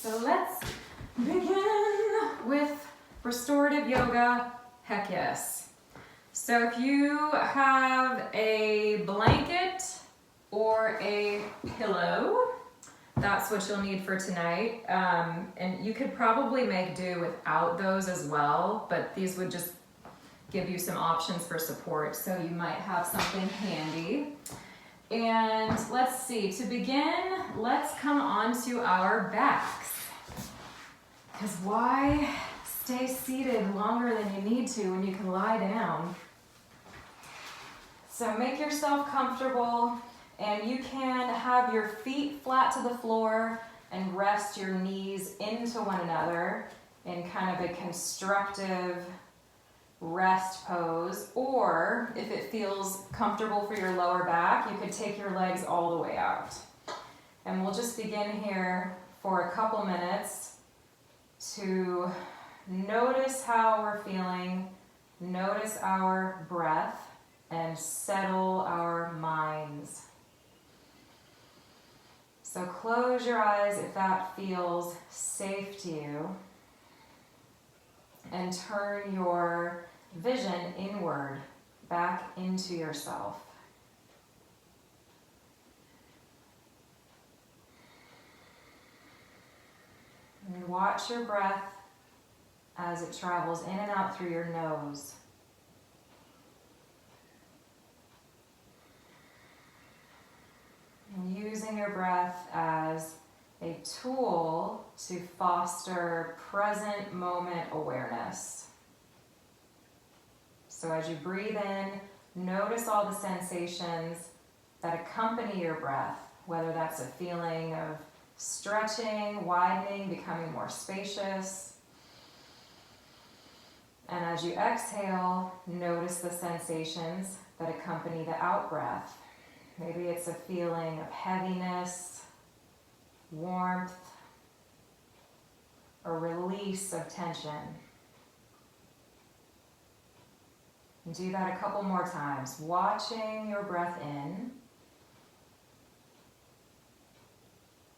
So let's begin with restorative yoga. Heck yes. So if you have a blanket or a pillow, that's what you'll need for tonight. And you could probably make do without those as well, but these would just give you some options for support. So you might have something handy. And let's see, to begin, let's come onto our backs. Because why stay seated longer than you need to when you can lie down? So make yourself comfortable, and you can have your feet flat to the floor and rest your knees into one another in kind of a constructive rest pose, or if it feels comfortable for your lower back, you could take your legs all the way out. And we'll just begin here for a couple minutes to notice how we're feeling, notice our breath, and settle our minds. So close your eyes if that feels safe to you, and turn your vision inward, back into yourself. And watch your breath as it travels in and out through your nose. And using your breath as a tool to foster present moment awareness. So as you breathe in, notice all the sensations that accompany your breath, whether that's a feeling of stretching, widening, becoming more spacious. And as you exhale, notice the sensations that accompany the out-breath. Maybe it's a feeling of heaviness, warmth, or release of tension. And do that a couple more times, watching your breath in,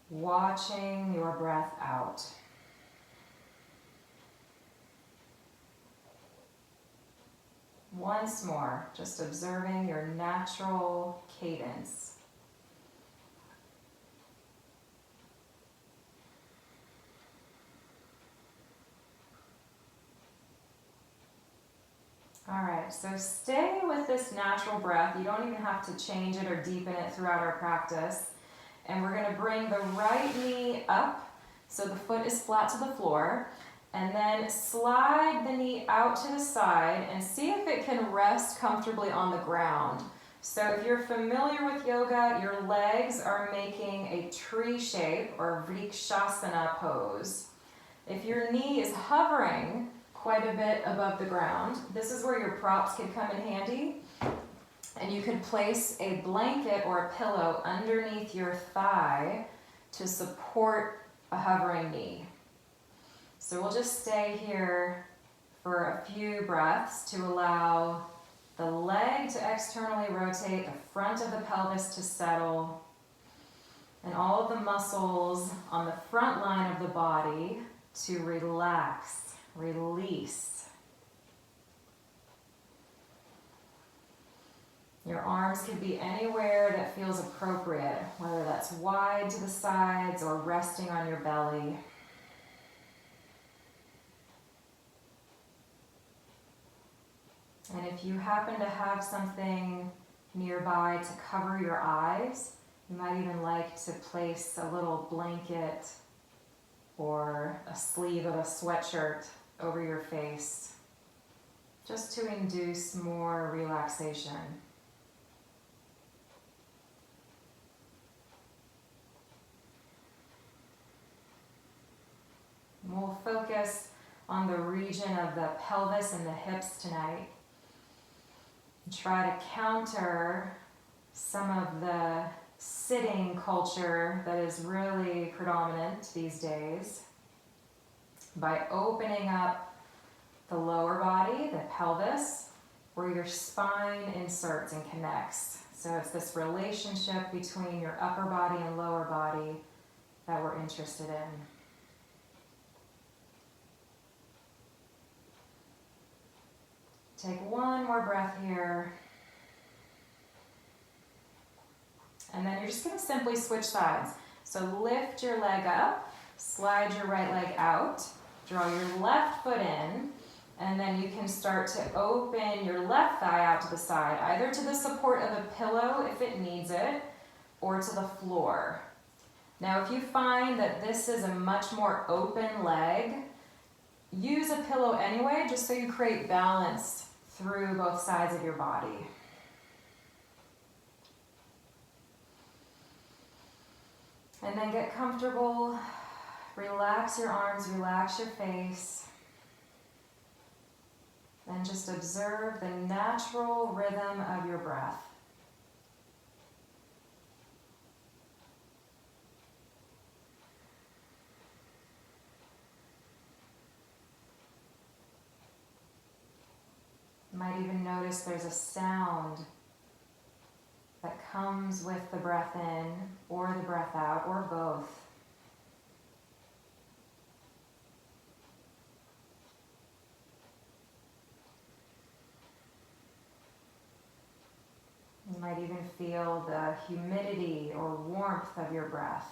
watching your breath out. Once more, just observing your natural cadence. All right, so stay with this natural breath. You don't even have to change it or deepen it throughout our practice. And we're going to bring the right knee up so the foot is flat to the floor. And then slide the knee out to the side and see if it can rest comfortably on the ground. So if you're familiar with yoga, your legs are making a tree shape or Vrksasana pose. If your knee is hovering quite a bit above the ground, this is where your props could come in handy. And you could place a blanket or a pillow underneath your thigh to support a hovering knee. So we'll just stay here for a few breaths to allow the leg to externally rotate, the front of the pelvis to settle, and all of the muscles on the front line of the body to relax, release. Your arms could be anywhere that feels appropriate, whether that's wide to the sides or resting on your belly. And if you happen to have something nearby to cover your eyes, you might even like to place a little blanket or a sleeve of a sweatshirt over your face, just to induce more relaxation. We'll focus on the region of the pelvis and the hips tonight. Try to counter some of the sitting culture that is really predominant these days by opening up the lower body, the pelvis, where your spine inserts and connects. So it's this relationship between your upper body and lower body that we're interested in. Take one more breath here. And then you're just going to simply switch sides. So lift your leg up, slide your right leg out, draw your left foot in, and then you can start to open your left thigh out to the side, either to the support of a pillow if it needs it, or to the floor. Now, if you find that this is a much more open leg, use a pillow anyway, just so you create balance through both sides of your body. And then get comfortable, relax your arms, relax your face, and just observe the natural rhythm of your breath. You might even notice there's a sound that comes with the breath in or the breath out, or both. You might even feel the humidity or warmth of your breath.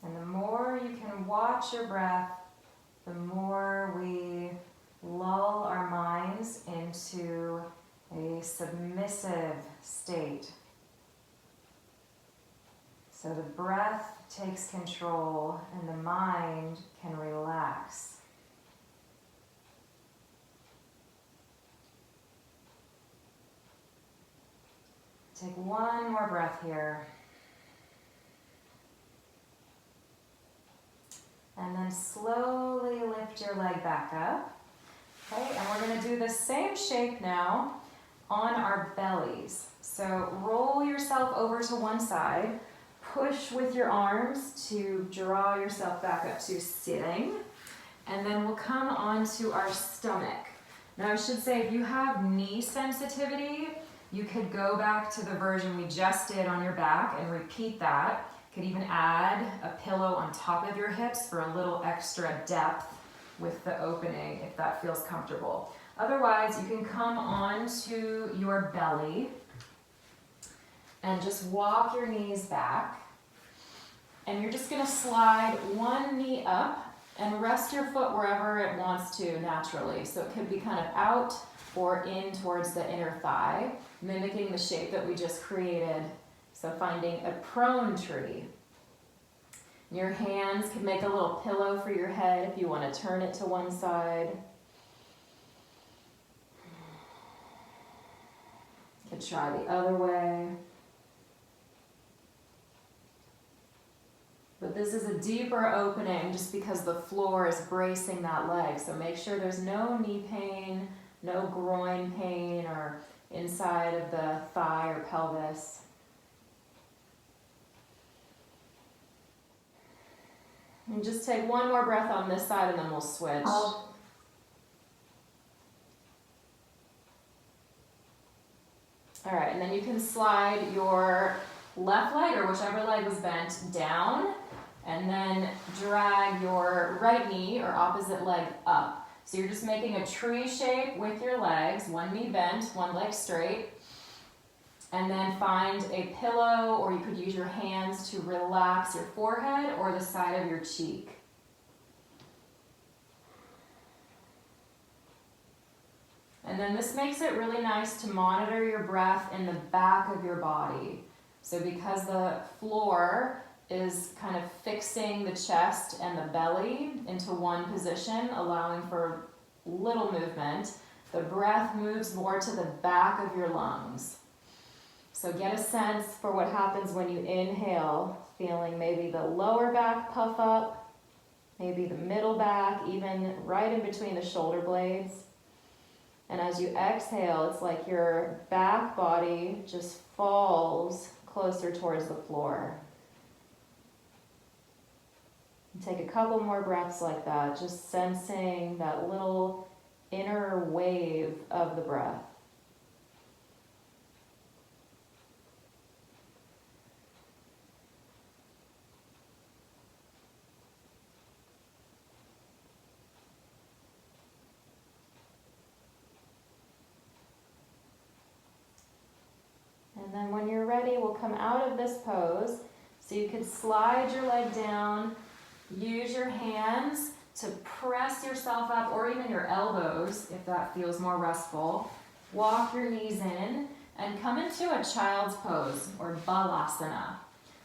And the more you can watch your breath, the more we lull our minds into a submissive state. So the breath takes control and the mind can relax. Take one more breath here. And then slowly lift your leg back up. Okay, and we're going to do the same shape now on our bellies. So roll yourself over to one side. Push with your arms to draw yourself back up to sitting. And then we'll come onto our stomach. Now I should say, if you have knee sensitivity, you could go back to the version we just did on your back and repeat that. You could even add a pillow on top of your hips for a little extra depth with the opening if that feels comfortable. Otherwise, you can come onto your belly and just walk your knees back. And you're just going to slide one knee up and rest your foot wherever it wants to naturally. So it could be kind of out or in towards the inner thigh, mimicking the shape that we just created. So finding a prone tree. Your hands can make a little pillow for your head if you want to turn it to one side. You could try the other way. But this is a deeper opening just because the floor is bracing that leg. So make sure there's no knee pain, no groin pain, or inside of the thigh or pelvis. And just take one more breath on this side and then we'll switch. All right, and then you can slide your left leg or whichever leg was bent down, and then drag your right knee or opposite leg up. So you're just making a tree shape with your legs, one knee bent, one leg straight. And then find a pillow, or you could use your hands to relax your forehead or the side of your cheek. And then this makes it really nice to monitor your breath in the back of your body. So because the floor is kind of fixing the chest and the belly into one position, allowing for little movement, the breath moves more to the back of your lungs. So get a sense for what happens when you inhale, feeling maybe the lower back puff up, maybe the middle back, even right in between the shoulder blades. And as you exhale, it's like your back body just falls closer towards the floor. Take a couple more breaths like that, just sensing that little inner wave of the breath. then when you're ready, we'll come out of this pose. So you could slide your leg down, use your hands to press yourself up, or even your elbows if that feels more restful. Walk your knees in and come into a child's pose, or Balasana.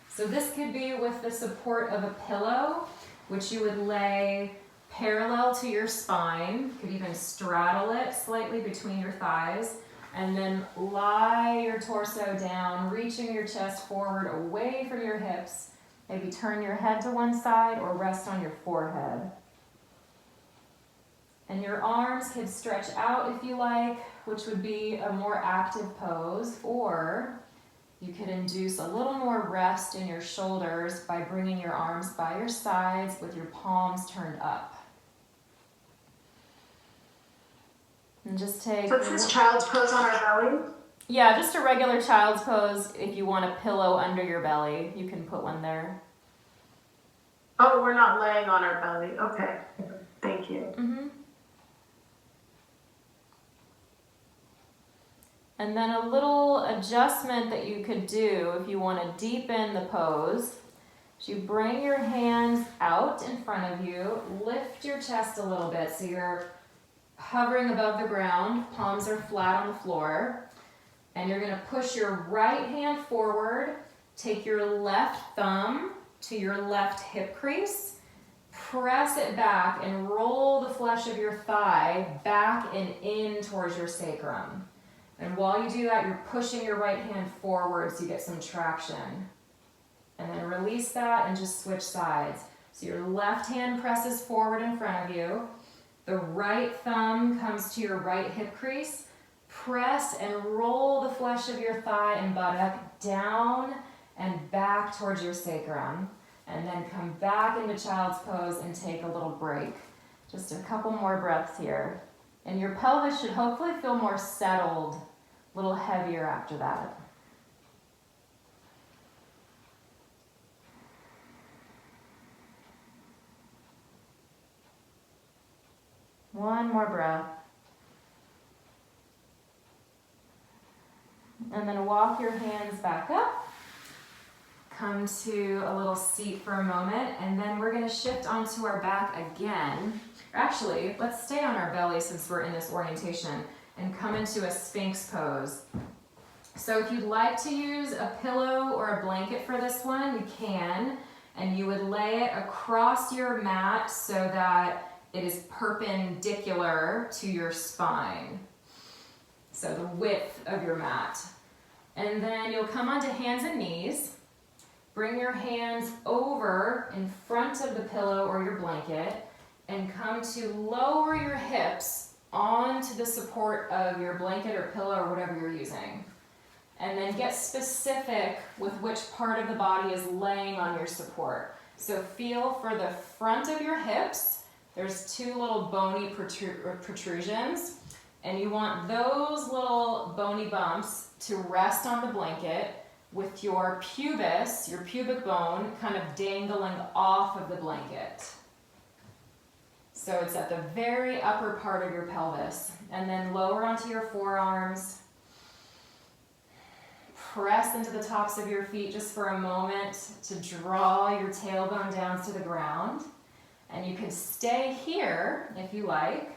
So this could be with the support of a pillow, which you would lay parallel to your spine. You could even straddle it slightly between your thighs, and then lie your torso down, reaching your chest forward away from your hips. Maybe turn your head to one side or rest on your forehead. And your arms could stretch out if you like, which would be a more active pose, or you could induce a little more rest in your shoulders by bringing your arms by your sides with your palms turned up. And just take... So it's this child's pose on our belly? Yeah, just a regular child's pose. If you want a pillow under your belly, you can put one there. Oh, we're not laying on our belly. Okay. Thank you. Mm-hmm. And then a little adjustment that you could do if you want to deepen the pose. So you bring your hands out in front of you, lift your chest a little bit so you're hovering above the ground, palms are flat on the floor, and you're going to push your right hand forward, take your left thumb to your left hip crease, press it back and roll the flesh of your thigh back and in towards your sacrum. And while you do that, you're pushing your right hand forward so you get some traction. And then release that and just switch sides. So your left hand presses forward in front of you. The right thumb comes to your right hip crease. Press and roll the flesh of your thigh and buttock down and back towards your sacrum. And then come back into child's pose and take a little break. Just a couple more breaths here. And your pelvis should hopefully feel more settled, a little heavier after that. One more breath. And then walk your hands back up. Come to a little seat for a moment, and then we're going to shift onto our back again. Actually, let's stay on our belly since we're in this orientation and come into a Sphinx Pose. So if you'd like to use a pillow or a blanket for this one, you can, and you would lay it across your mat so that it is perpendicular to your spine. So the width of your mat. And then you'll come onto hands and knees. Bring your hands over in front of the pillow or your blanket and come to lower your hips onto the support of your blanket or pillow or whatever you're using. And then get specific with which part of the body is laying on your support. So feel for the front of your hips. There's two little bony protrusions, and you want those little bony bumps to rest on the blanket with your pubis, your pubic bone, kind of dangling off of the blanket. So it's at the very upper part of your pelvis. And then lower onto your forearms. Press into the tops of your feet just for a moment to draw your tailbone down to the ground. And you can stay here if you like.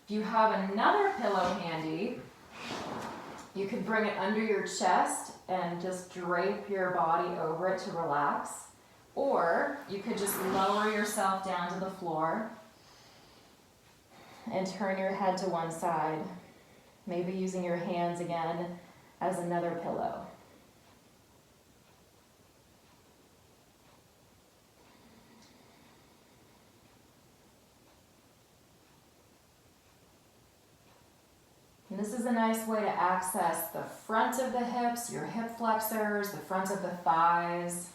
If you have another pillow handy, you could bring it under your chest and just drape your body over it to relax. Or you could just lower yourself down to the floor and turn your head to one side, maybe using your hands again as another pillow. And this is a nice way to access the front of the hips, your hip flexors, the front of the thighs.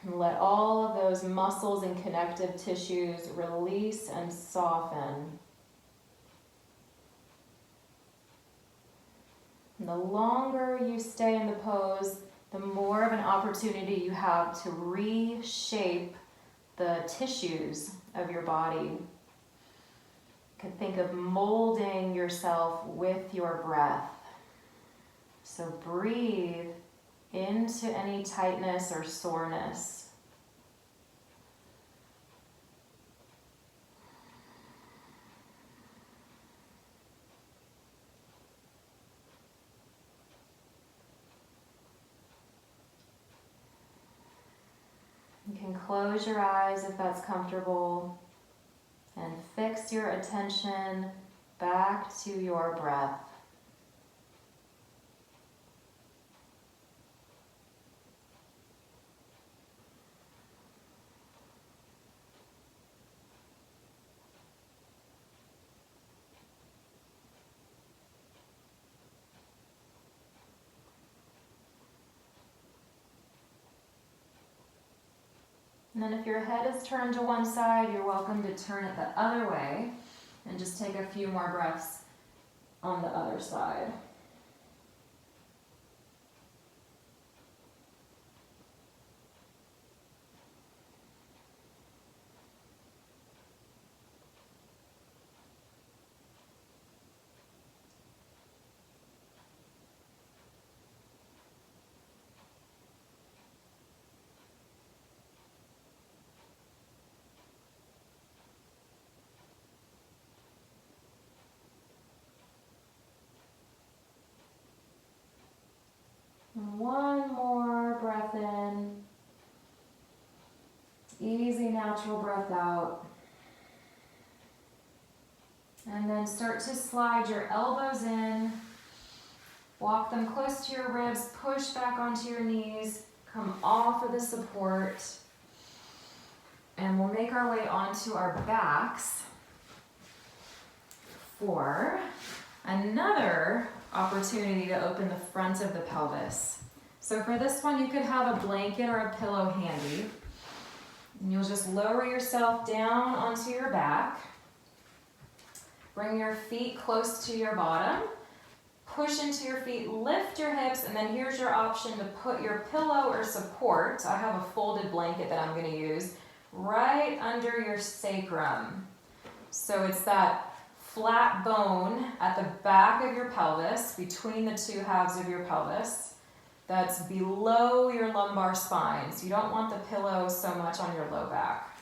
And let all of those muscles and connective tissues release and soften. And the longer you stay in the pose, the more of an opportunity you have to reshape the tissues of your body. You could think of molding yourself with your breath. So breathe into any tightness or soreness. You can close your eyes if that's comfortable and fix your attention back to your breath. And then if your head is turned to one side, you're welcome to turn it the other way and just take a few more breaths on the other side. And one more breath in. Easy, natural breath out. And then start to slide your elbows in. Walk them close to your ribs. Push back onto your knees. Come off of the support. And we'll make our way onto our backs for another opportunity to open the front of the pelvis. So for this one, you could have a blanket or a pillow handy. And you'll just lower yourself down onto your back. Bring your feet close to your bottom. Push into your feet, lift your hips, and then here's your option to put your pillow or support. I have a folded blanket that I'm going to use right under your sacrum. So it's that flat bone at the back of your pelvis, between the two halves of your pelvis, that's below your lumbar spine. So you don't want the pillow so much on your low back.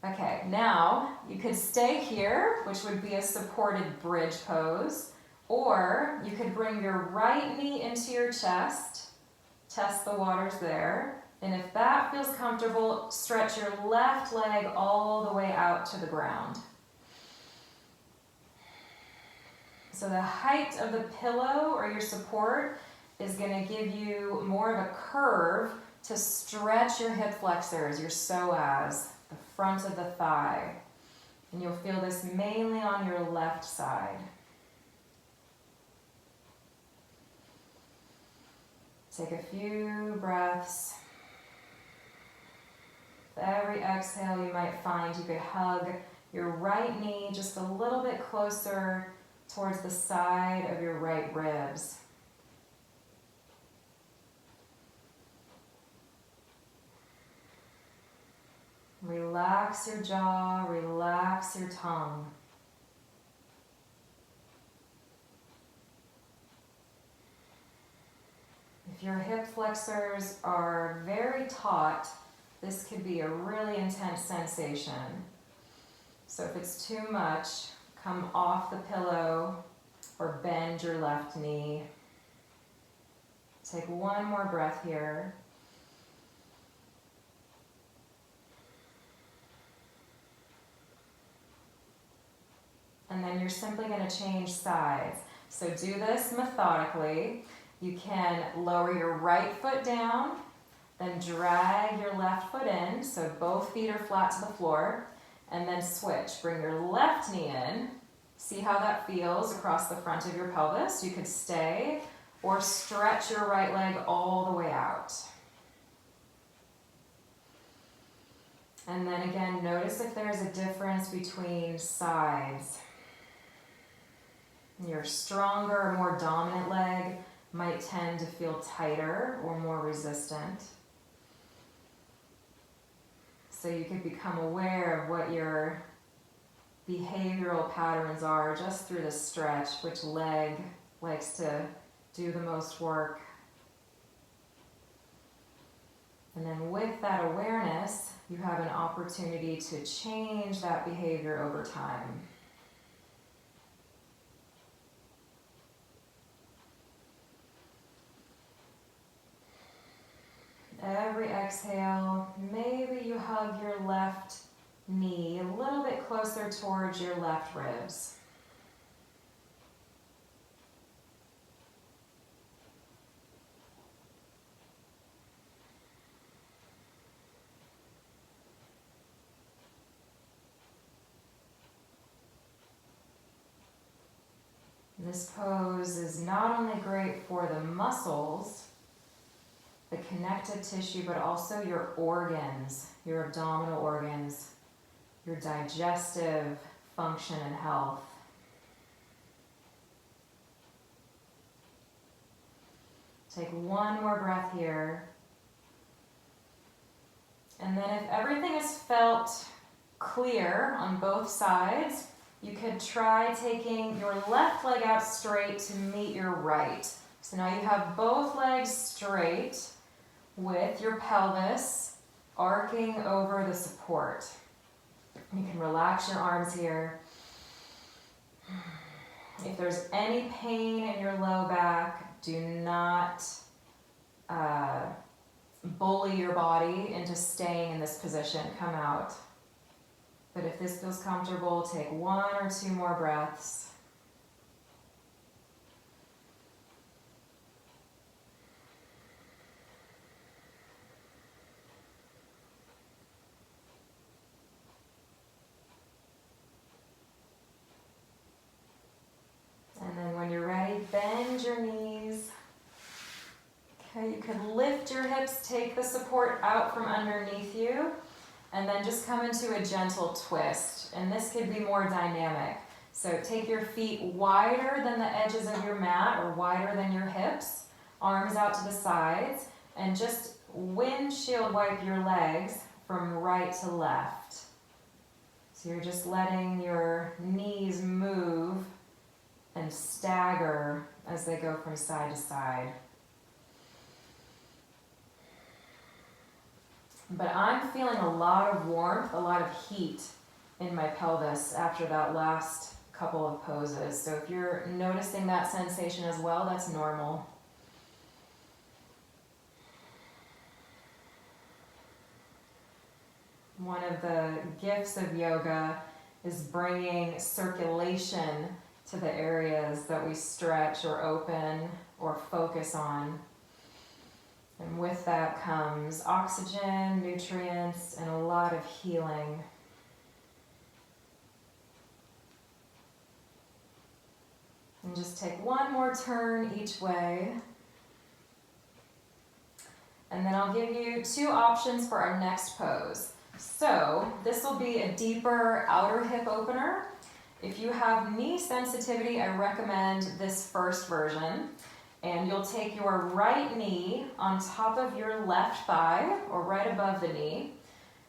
Okay, now you could stay here, which would be a supported bridge pose, or you could bring your right knee into your chest, test the waters there, and if that feels comfortable, stretch your left leg all the way out to the ground. So the height of the pillow or your support is going to give you more of a curve to stretch your hip flexors, your psoas, the front of the thigh. And you'll feel this mainly on your left side. Take a few breaths. With every exhale, you might find you could hug your right knee just a little bit closer towards the side of your right ribs. Relax your jaw, relax your tongue. If your hip flexors are very taut, this could be a really intense sensation. So if it's too much, come off the pillow or bend your left knee. Take one more breath here. And then you're simply going to change sides. So do this methodically. You can lower your right foot down, then drag your left foot in, so both feet are flat to the floor, and then switch. Bring your left knee in. See how that feels across the front of your pelvis. You could stay or stretch your right leg all the way out. And then again, notice if there's a difference between sides. Your stronger or more dominant leg might tend to feel tighter or more resistant. So you could become aware of what your behavioral patterns are just through the stretch, which leg likes to do the most work. And then with that awareness, you have an opportunity to change that behavior over time. Every exhale, maybe you hug your left knee a little bit closer towards your left ribs. This pose is not only great for the muscles, the connective tissue, but also your organs, your abdominal organs, your digestive function and health. Take one more breath here. And then if everything is felt clear on both sides, you could try taking your left leg out straight to meet your right. So now you have both legs straight with your pelvis arcing over the support. You can relax your arms here. If there's any pain in your low back, do not bully your body into staying in this position. Come out. But if this feels comfortable, take one or two more breaths. And then when you're ready, bend your knees. Okay, you can lift your hips, take the support out from underneath you, and then just come into a gentle twist. And this could be more dynamic. So take your feet wider than the edges of your mat or wider than your hips, arms out to the sides, and just windshield wipe your legs from right to left. So you're just letting your knees move and stagger as they go from side to side. But I'm feeling a lot of warmth, a lot of heat in my pelvis after that last couple of poses. So if you're noticing that sensation as well, that's normal. One of the gifts of yoga is bringing circulation to the areas that we stretch or open or focus on. And with that comes oxygen, nutrients, and a lot of healing. And just take one more turn each way. And then I'll give you two options for our next pose. So this will be a deeper outer hip opener. If you have knee sensitivity, I recommend this first version. And you'll take your right knee on top of your left thigh or right above the knee.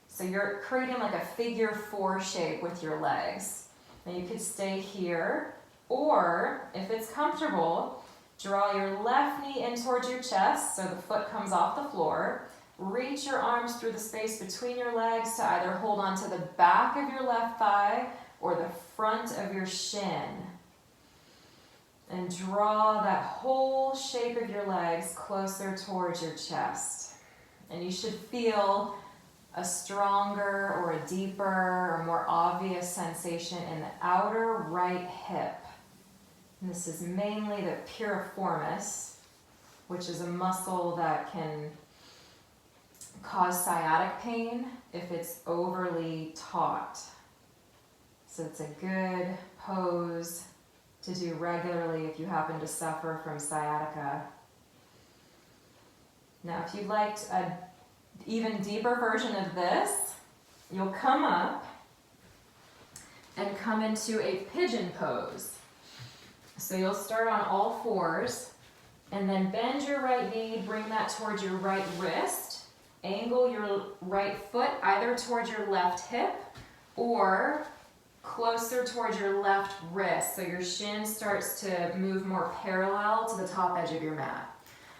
So you're creating like a figure 4 shape with your legs. And you could stay here, or if it's comfortable, draw your left knee in towards your chest so the foot comes off the floor. Reach your arms through the space between your legs to either hold on to the back of your left thigh or the front of your shin. And draw that whole shape of your legs closer towards your chest. And you should feel a stronger or a deeper or more obvious sensation in the outer right hip. And this is mainly the piriformis, which is a muscle that can cause sciatic pain if it's overly taut. So it's a good pose to do regularly if you happen to suffer from sciatica. Now, if you'd like an even deeper version of this, you'll come up and come into a pigeon pose. So you'll start on all fours and then bend your right knee, bring that towards your right wrist, angle your right foot either towards your left hip or closer towards your left wrist. So your shin starts to move more parallel to the top edge of your mat.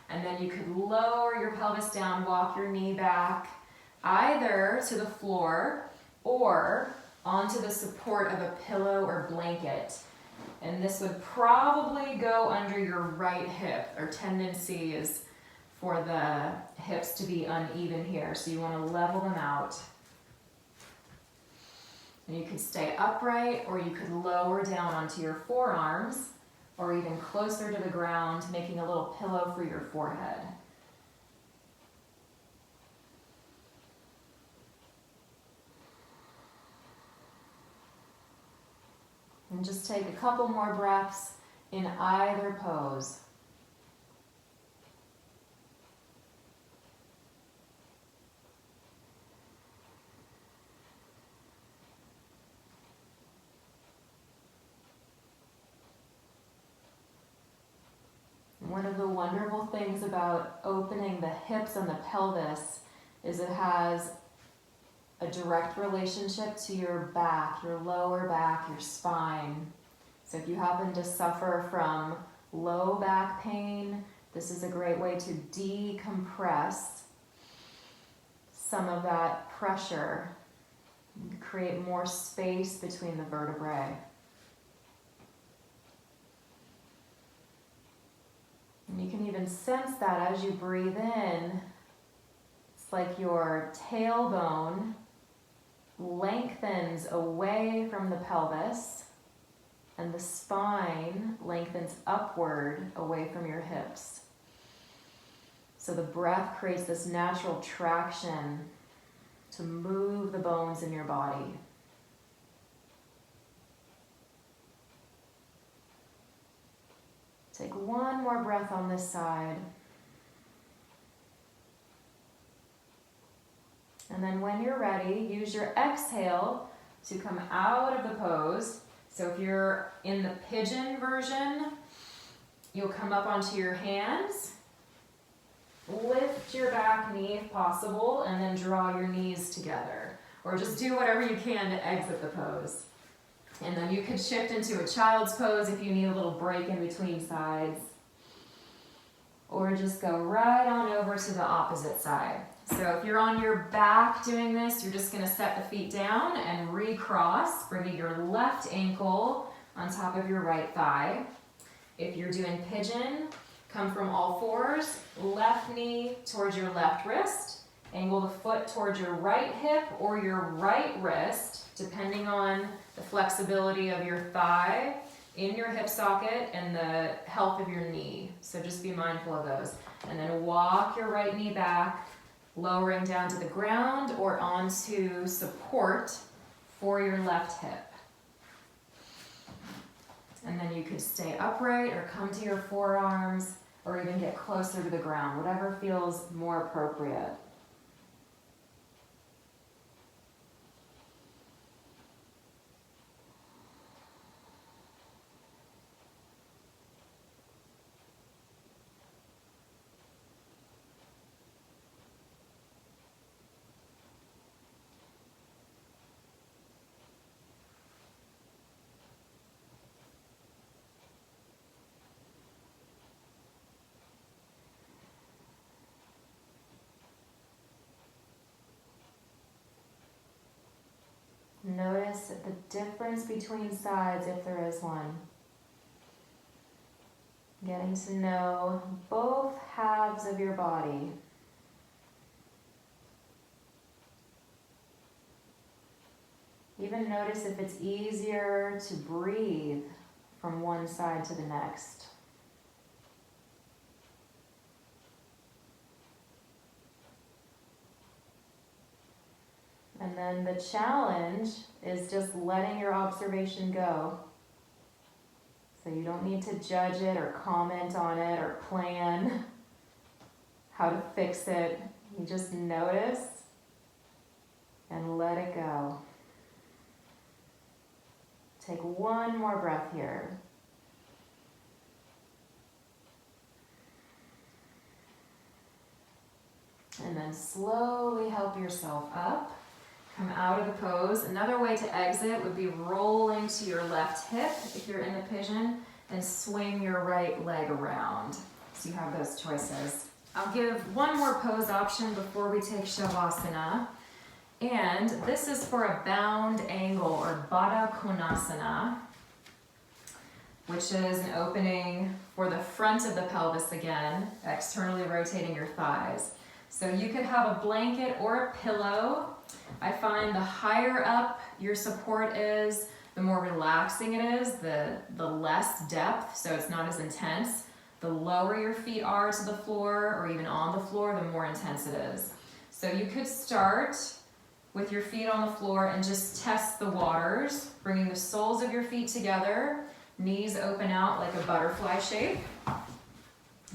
And then you could lower your pelvis down, walk your knee back, either to the floor or onto the support of a pillow or blanket. And this would probably go under your right hip. Our tendency is for the hips to be uneven here, so you want to level them out. And you could stay upright, or you could lower down onto your forearms, or even closer to the ground, making a little pillow for your forehead. And just take a couple more breaths in either pose. One of the wonderful things about opening the hips and the pelvis is it has a direct relationship to your back, your lower back, your spine. So if you happen to suffer from low back pain, this is a great way to decompress some of that pressure and create more space between the vertebrae. And you can even sense that as you breathe in, it's like your tailbone lengthens away from the pelvis and the spine lengthens upward away from your hips. So the breath creates this natural traction to move the bones in your body. Take one more breath on this side. And then when you're ready, use your exhale to come out of the pose. So if you're in the pigeon version, you'll come up onto your hands, lift your back knee if possible, and then draw your knees together. Or just do whatever you can to exit the pose. And then you could shift into a child's pose if you need a little break in between sides. Or just go right on over to the opposite side. So if you're on your back doing this, you're just going to set the feet down and recross, bringing your left ankle on top of your right thigh. If you're doing pigeon, come from all fours, left knee towards your left wrist, angle the foot towards your right hip or your right wrist, depending on the flexibility of your thigh in your hip socket and the health of your knee. So just be mindful of those. And then walk your right knee back, lowering down to the ground or onto support for your left hip. And then you could stay upright or come to your forearms or even get closer to the ground, whatever feels more appropriate. Notice the difference between sides if there is one. Getting to know both halves of your body. Even notice if it's easier to breathe from one side to the next. And then the challenge is just letting your observation go. So you don't need to judge it or comment on it or plan how to fix it. You just notice and let it go. Take one more breath here. And then slowly help yourself up. Come out of the pose. Another way to exit would be rolling to your left hip if you're in the pigeon, and swing your right leg around. So you have those choices. I'll give one more pose option before we take shavasana. And this is for a bound angle, or Baddha Konasana, which is an opening for the front of the pelvis again, externally rotating your thighs. So you could have a blanket or a pillow. I find the higher up your support is, the more relaxing it is, the less depth, so it's not as intense. The lower your feet are to the floor, or even on the floor, the more intense it is. So you could start with your feet on the floor and just test the waters, bringing the soles of your feet together, knees open out like a butterfly shape,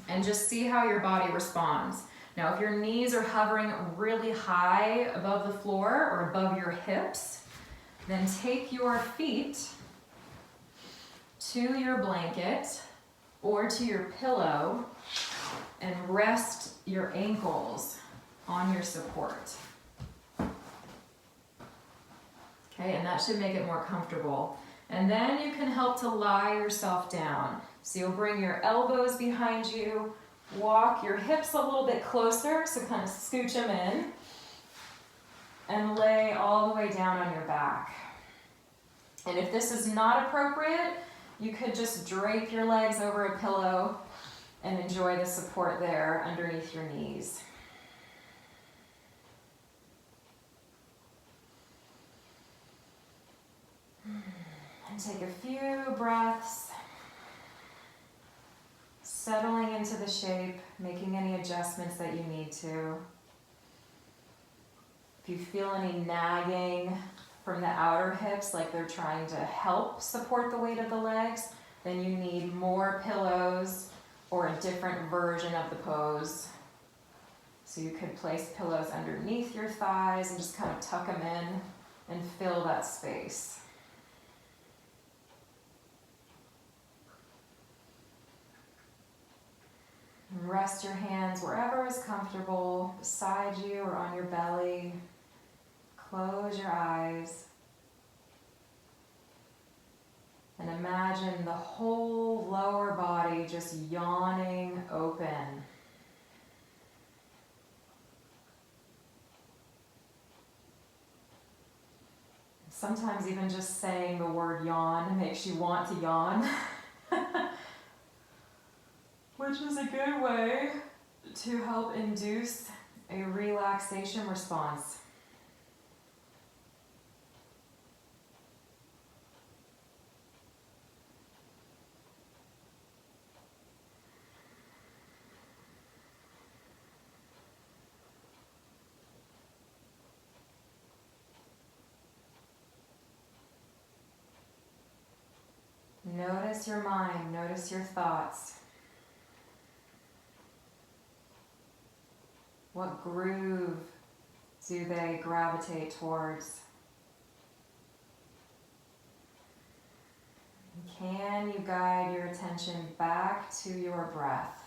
and just see how your body responds. Now, if your knees are hovering really high above the floor or above your hips, then take your feet to your blanket or to your pillow and rest your ankles on your support. Okay, and that should make it more comfortable. And then you can help to lie yourself down. So you'll bring your elbows behind you, walk your hips a little bit closer, so kind of scooch them in, and lay all the way down on your back. And if this is not appropriate, you could just drape your legs over a pillow and enjoy the support there underneath your knees. And take a few breaths, settling into the shape, making any adjustments that you need to. If you feel any nagging from the outer hips, like they're trying to help support the weight of the legs, then you need more pillows or a different version of the pose. So you could place pillows underneath your thighs and just kind of tuck them in and fill that space. And rest your hands wherever is comfortable, beside you or on your belly. Close your eyes. And imagine the whole lower body just yawning open. Sometimes even just saying the word yawn makes you want to yawn. Which is a good way to help induce a relaxation response. Notice your mind, notice your thoughts. What groove do they gravitate towards? Can you guide your attention back to your breath?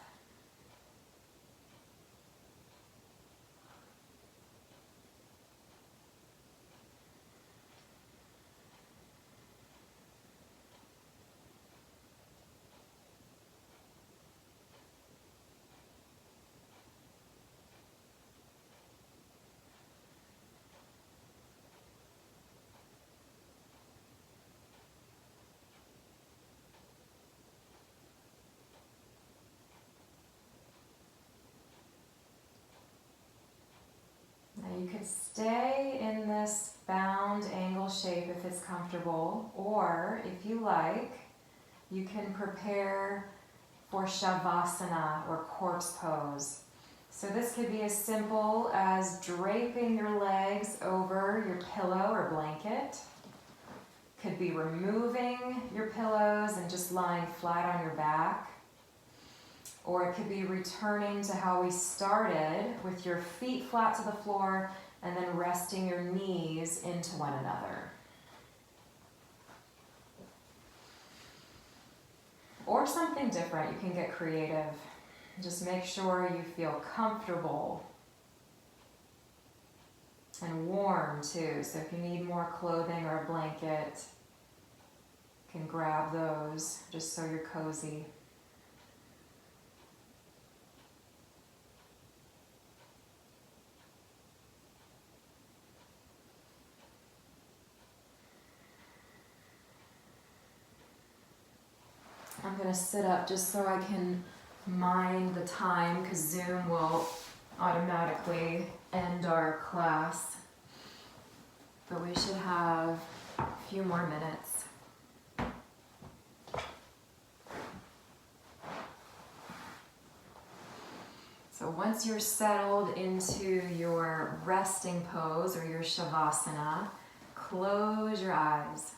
You could stay in this bound angle shape if it's comfortable, or if you like, you can prepare for shavasana or corpse pose. So this could be as simple as draping your legs over your pillow or blanket. Could be removing your pillows and just lying flat on your back. Or it could be returning to how we started, with your feet flat to the floor and then resting your knees into one another. Or something different, you can get creative. Just make sure you feel comfortable And warm too, so if you need more clothing or a blanket, you can grab those just so you're cozy. I'm going to sit up just so I can mind the time, because Zoom will automatically end our class. But we should have a few more minutes. So once you're settled into your resting pose or your shavasana, close your eyes.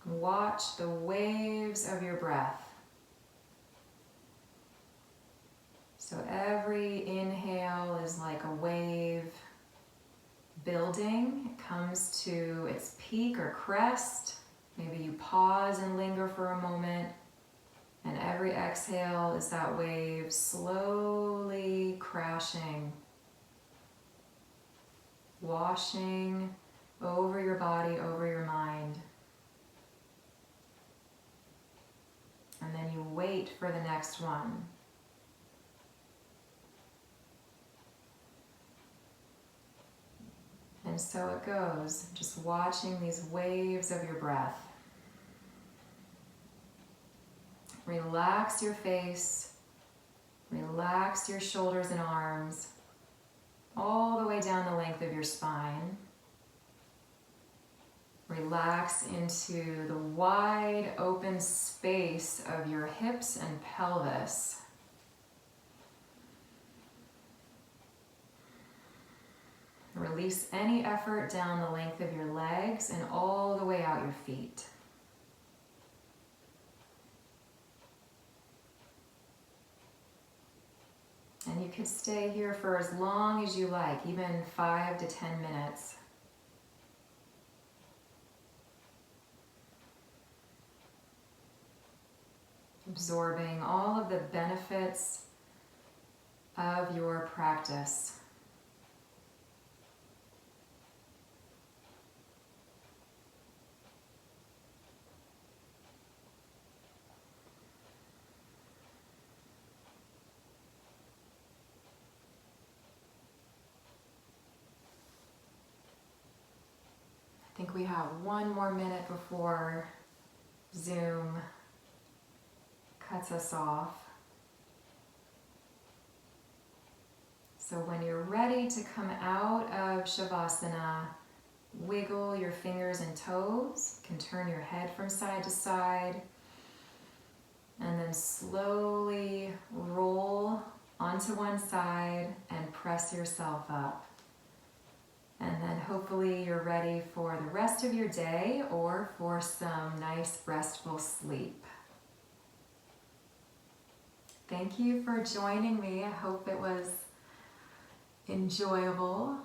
Watch the waves of your breath. So every inhale is like a wave building. It comes to its peak or crest. Maybe you pause and linger for a moment. And every exhale is that wave slowly crashing, washing over your body, over your mind. And then you wait for the next one. And so it goes, just watching these waves of your breath. Relax your face, relax your shoulders and arms, all the way down the length of your spine. Relax into the wide open space of your hips and pelvis. Release any effort down the length of your legs and all the way out your feet. And you could stay here for as long as you like, even 5 to 10 minutes. Absorbing all of the benefits of your practice. I think we have 1 more minute before Zoom cuts us off. So when you're ready to come out of Shavasana, wiggle your fingers and toes. You can turn your head from side to side. And then slowly roll onto one side and press yourself up. And then hopefully you're ready for the rest of your day or for some nice restful sleep. Thank you for joining me. I hope it was enjoyable.